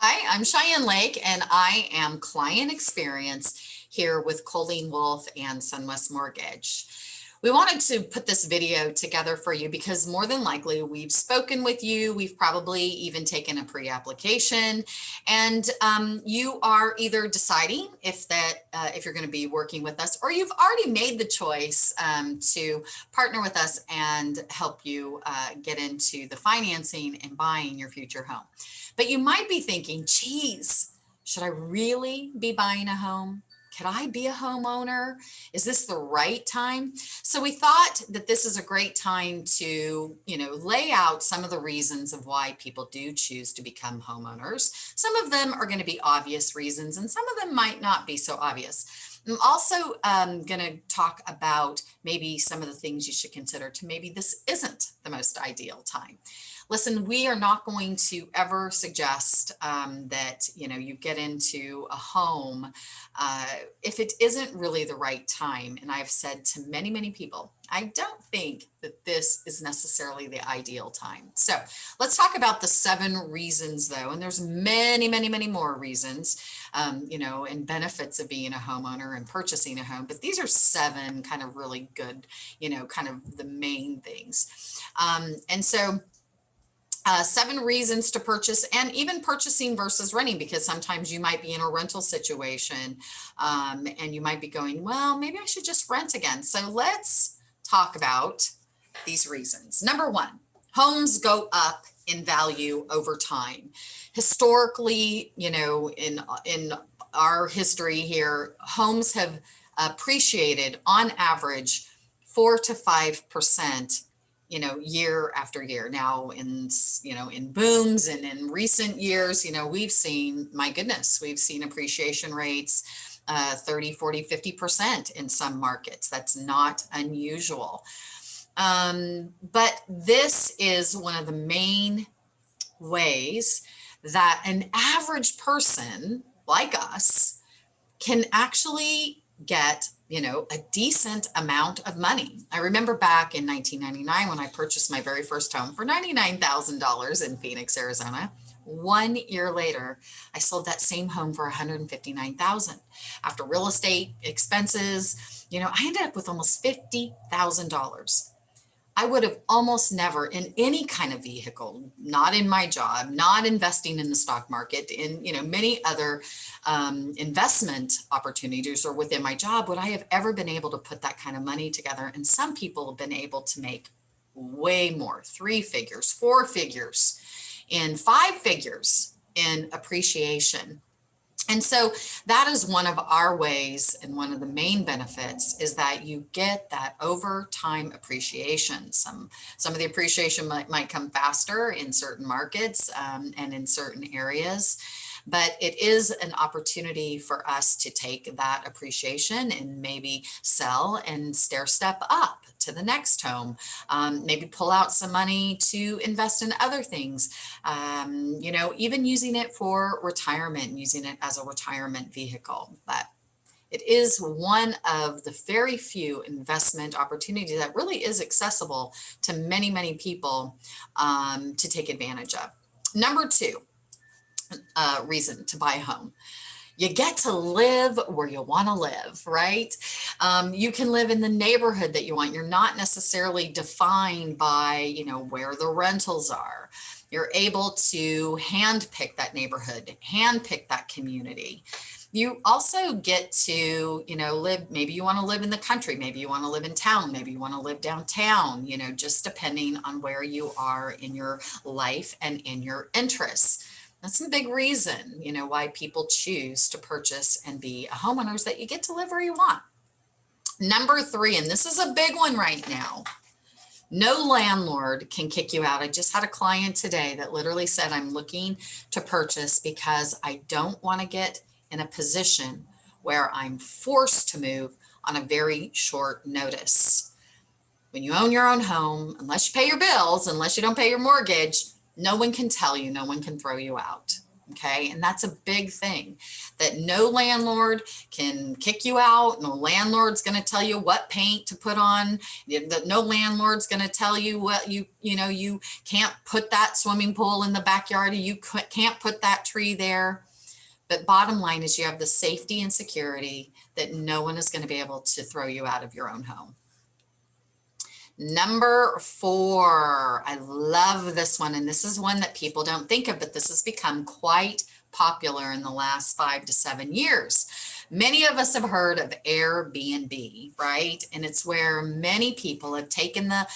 Hi, I'm Cheyenne Lake, and I am client experience here with Colleen Wolf and Sunwest Mortgage. We wanted to put this video together for you because more than likely we've spoken with you, we've probably even taken a pre-application, and you are either deciding if you're going to be working with us, or you've already made the choice to partner with us and help you get into the financing and buying your future home. But you might be thinking, geez, should I really be buying a home? Could I be a homeowner? Is this the right time? So we thought that this is a great time to, lay out some of the reasons of why people do choose to become homeowners. Some of them are going to be obvious reasons, and some of them might not be so obvious. I'm also going to talk about maybe some of the things you should consider to maybe this isn't the most ideal time. Listen, we are not going to ever suggest that you get into a home if it isn't really the right time. And I've said to many, many people, I don't think that this is necessarily the ideal time. So let's talk about the 7 reasons, though. And there's many, many, many more reasons, and benefits of being a homeowner and purchasing a home. But these are 7 kind of really good, kind of the main things. And so 7 reasons to purchase, and even purchasing versus renting, because sometimes you might be in a rental situation and you might be going, well, maybe I should just rent again. So let's talk about these reasons. Number 1, homes go up in value over time. Historically, in our history here, homes have appreciated on average 4 to 5%, year after year. Now in booms and in recent years, we've seen, my goodness, we've seen appreciation rates 30, 40, 50% in some markets. That's not unusual. But this is one of the main ways that an average person like us can actually get a decent amount of money. I remember back in 1999 when I purchased my very first home for $99,000 in Phoenix, Arizona. 1 year later, I sold that same home for $159,000. After real estate expenses, I ended up with almost $50,000. I would have almost never in any kind of vehicle, not in my job, not investing in the stock market, in many other investment opportunities or within my job, would I have ever been able to put that kind of money together. And some people have been able to make way more, 3 figures, 4 figures, and 5 figures in appreciation. And so that is one of our ways, and one of the main benefits is that you get that over time appreciation. Some of the appreciation might come faster in certain markets and in certain areas, but it is an opportunity for us to take that appreciation and maybe sell and stair step up to the next home, maybe pull out some money to invest in other things, even using it for retirement, using it as a retirement vehicle. But it is one of the very few investment opportunities that really is accessible to many, many people to take advantage of. Number 2 reason to buy a home. You get to live where you want to live, right? You can live in the neighborhood that you want. You're not necessarily defined by, where the rentals are. You're able to handpick that neighborhood, handpick that community. You also get to, live, maybe you want to live in the country, maybe you want to live in town, maybe you want to live downtown, just depending on where you are in your life and in your interests. That's a big reason, why people choose to purchase and be a homeowner, is that you get to live where you want. Number 3, and this is a big one right now, no landlord can kick you out. I just had a client today that literally said, I'm looking to purchase because I don't want to get in a position where I'm forced to move on a very short notice. When you own your own home, unless you pay your bills, unless you don't pay your mortgage, no one can tell you, no one can throw you out. Okay, and that's a big thing, that no landlord can kick you out. No landlord's going to tell you what paint to put on. That no landlord's going to tell you what you can't put that swimming pool in the backyard, or you can't put that tree there. But bottom line is you have the safety and security that no one is going to be able to throw you out of your own home. Number 4, I love this one, and this is one that people don't think of, but this has become quite popular in the last 5 to 7 years. Many of us have heard of Airbnb, right? And it's where many people have taken the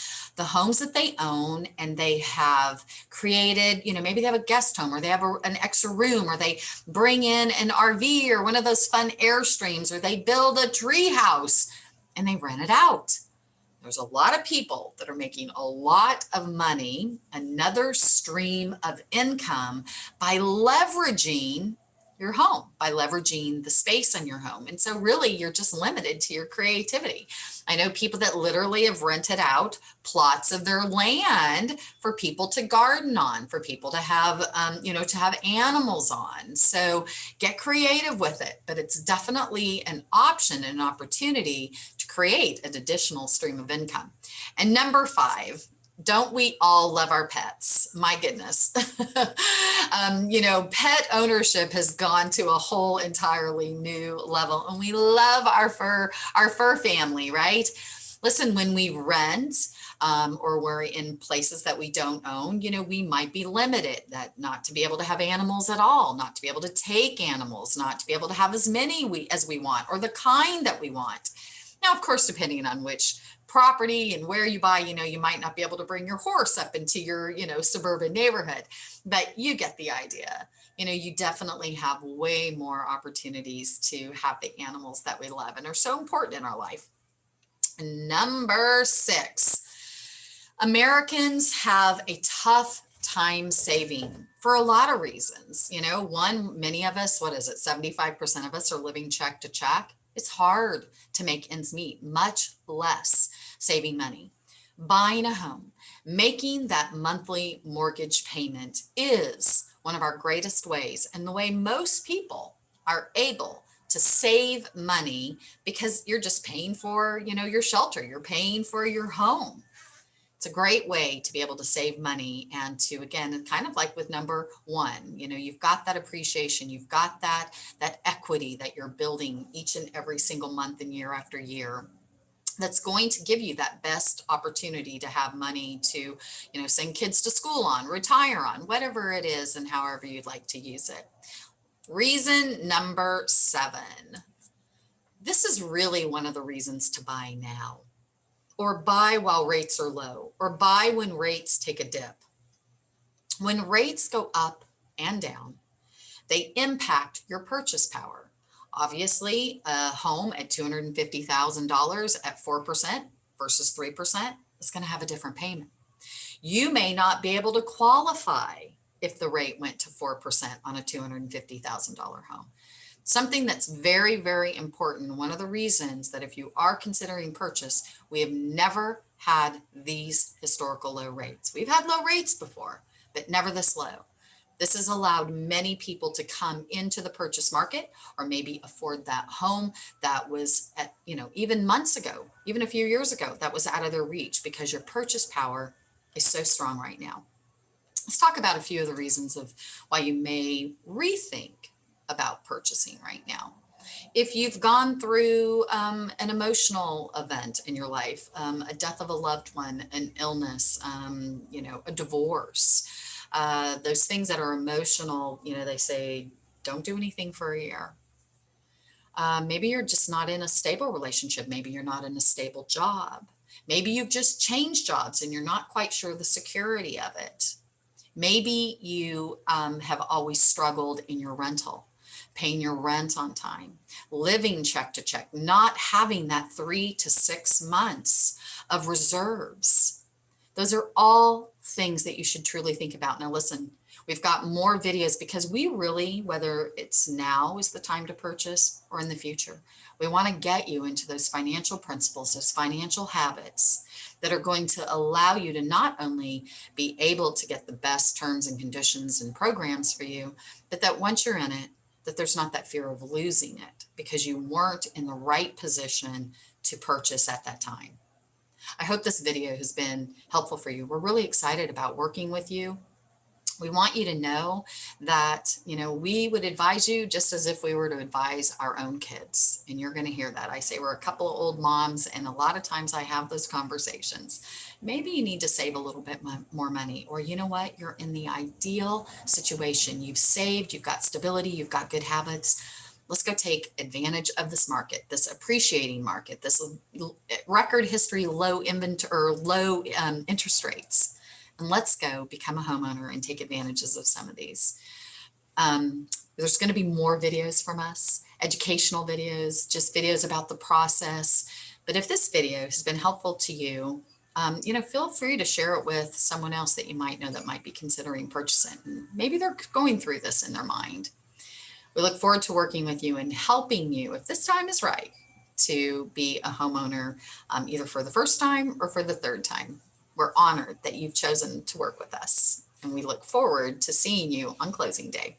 homes that they own and they have created, maybe they have a guest home, or they have an extra room, or they bring in an RV or one of those fun Airstreams, or they build a tree house and they rent it out. There's a lot of people that are making a lot of money, another stream of income, by leveraging your home, by leveraging the space in your home. And so really you're just limited to your creativity. I know people that literally have rented out plots of their land for people to garden on, for people to have, to have animals on. So get creative with it, but it's definitely an option and an opportunity to create an additional stream of income. And number 5, don't we all love our pets? My goodness. Pet ownership has gone to a whole entirely new level, and we love our fur family, right? Listen, when we rent, or we're in places that we don't own, we might be limited, that not to be able to have animals at all, not to be able to take animals, not to be able to have as many as we want, or the kind that we want. Now, of course, depending on which property and where you buy, you might not be able to bring your horse up into your, suburban neighborhood, but you get the idea. You definitely have way more opportunities to have the animals that we love and are so important in our life. Number 6, Americans have a tough time saving for a lot of reasons. One, many of us, 75% of us are living check to check. It's hard to make ends meet, much less saving money. Buying a home, making that monthly mortgage payment is one of our greatest ways, and the way most people are able to save money, because you're just paying for, your shelter, you're paying for your home. It's a great way to be able to save money and to, again, kind of like with number 1, you've got that appreciation, you've got that equity that you're building each and every single month and year after year. That's going to give you that best opportunity to have money to, send kids to school on, retire on, whatever it is, and however you'd like to use it. Reason number 7. This is really one of the reasons to buy now, or buy while rates are low, or buy when rates take a dip. When rates go up and down, they impact your purchase power. Obviously, a home at $250,000 at 4% versus 3% is going to have a different payment. You may not be able to qualify if the rate went to 4% on a $250,000 home. Something that's very, very important. One of the reasons that if you are considering purchase, we have never had these historical low rates. We've had low rates before, but never this low. This has allowed many people to come into the purchase market, or maybe afford that home that was at, even months ago, even a few years ago, that was out of their reach, because your purchase power is so strong right now. Let's talk about a few of the reasons of why you may rethink about purchasing right now. If you've gone through an emotional event in your life, a death of a loved one, an illness, a divorce, those things that are emotional, they say, don't do anything for a year. Maybe you're just not in a stable relationship. Maybe you're not in a stable job. Maybe you've just changed jobs and you're not quite sure the security of it. Maybe you have always struggled in your rental, paying your rent on time, living check to check, not having that 3 to 6 months of reserves. Those are all things that you should truly think about. Now listen, we've got more videos because we really, whether it's now is the time to purchase or in the future, we want to get you into those financial principles, those financial habits that are going to allow you to not only be able to get the best terms and conditions and programs for you, but that once you're in it, that there's not that fear of losing it because you weren't in the right position to purchase at that time. I hope this video has been helpful for you. We're really excited about working with you. We want you to know that, we would advise you just as if we were to advise our own kids. And you're going to hear that. I say we're a couple of old moms, and a lot of times I have those conversations. Maybe you need to save a little bit more money, or you know what? You're in the ideal situation. You've saved, you've got stability, you've got good habits. Let's go take advantage of this market, this appreciating market, this record history low inventory or low interest rates. And let's go become a homeowner and take advantages of some of these. There's going to be more videos from us, educational videos, just videos about the process. But if this video has been helpful to you, feel free to share it with someone else that you might know that might be considering purchasing. Maybe they're going through this in their mind. We look forward to working with you and helping you, if this time is right, to be a homeowner, either for the first time or for the third time. We're honored that you've chosen to work with us, and we look forward to seeing you on closing day.